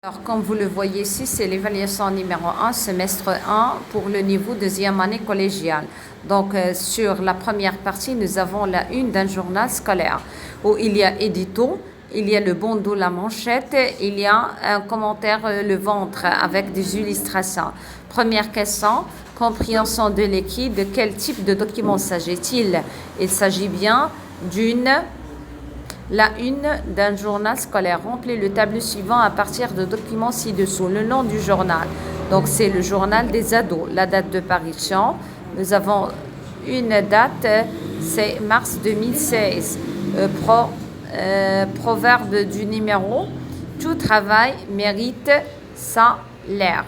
Alors, comme vous le voyez ici, c'est l'évaluation numéro 1, semestre 1 pour le niveau deuxième année collégiale. Donc, sur la première partie, nous avons la une d'un journal scolaire où il y a édito, il y a le bandeau, la manchette, il y a un commentaire, le ventre avec des illustrations. Première question, compréhension de l'écrit, de quel type de document s'agit-il? Il s'agit bien la une d'un journal scolaire. Remplis le tableau suivant à partir de documents ci-dessous. Le nom du journal. Donc, c'est le journal des ados. La date de parution. Nous avons une date, c'est mars 2016. Proverbe du numéro. Tout travail mérite salaire.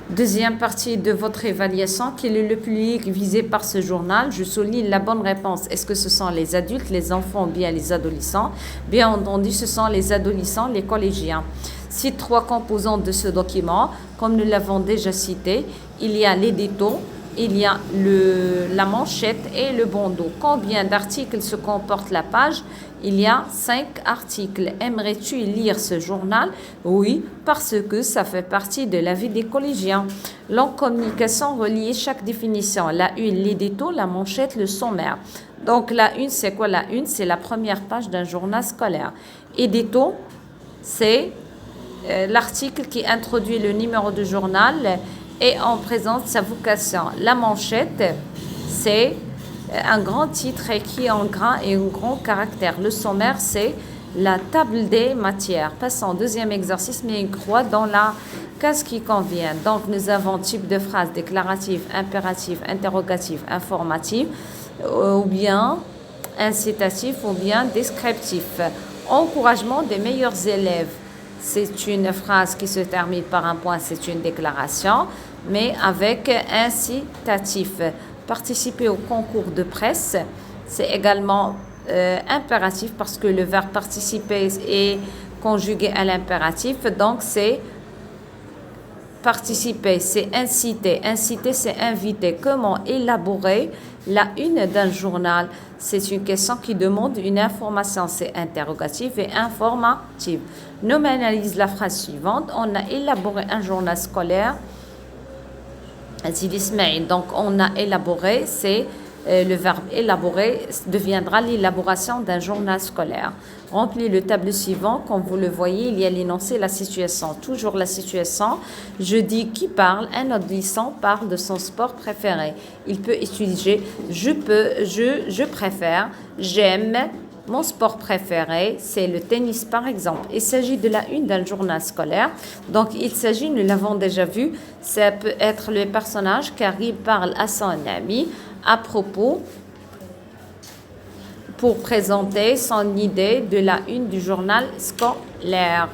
Deuxième partie de votre évaluation, quel est le public visé par ce journal? Je souligne la bonne réponse. Est-ce que ce sont les adultes, les enfants ou bien les adolescents? Bien entendu, ce sont les adolescents, les collégiens. Cite trois composantes de ce document. Comme nous l'avons déjà cité, il y a l'édito, il y a la manchette et le bandeau. Combien d'articles se comporte la page? Il y a 5 articles. Aimerais-tu lire ce journal? Oui, parce que ça fait partie de la vie des collégiens. Longue communication, relier chaque définition. La une, l'édito, la manchette, le sommaire. Donc la une, c'est quoi la une? C'est la première page d'un journal scolaire. Édito, c'est l'article qui introduit le numéro du journal et on présente sa vocation. La manchette, c'est un grand titre écrit en grand et un grand caractère. Le sommaire, c'est la table des matières. Passons au deuxième exercice, mais une croix dans la case qui convient. Donc, nous avons type de phrase déclarative, impérative, interrogative, informative, ou bien incitatif, ou bien descriptif. Encouragement des meilleurs élèves. C'est une phrase qui se termine par un point, c'est une déclaration, mais avec incitatif. Participer au concours de presse, c'est également impératif parce que le verbe participer est conjugué à l'impératif. Donc, c'est participer, c'est inciter. Inciter, c'est inviter. Comment élaborer la une d'un journal? C'est une question qui demande une information. C'est interrogative et informative. Nominalise la phrase suivante. On a élaboré un journal scolaire. Donc, on a élaboré, c'est le verbe élaborer deviendra l'élaboration d'un journal scolaire. Remplis le tableau suivant. Comme vous le voyez, il y a l'énoncé, la situation. Toujours la situation. Je dis qui parle. Un adolescent parle de son sport préféré. Il peut utiliser je préfère, j'aime. Mon sport préféré, c'est le tennis, par exemple. Il s'agit de la une d'un journal scolaire. Donc, il s'agit, nous l'avons déjà vu, ça peut être le personnage car il parle à son ami à propos pour présenter son idée de la une du journal scolaire.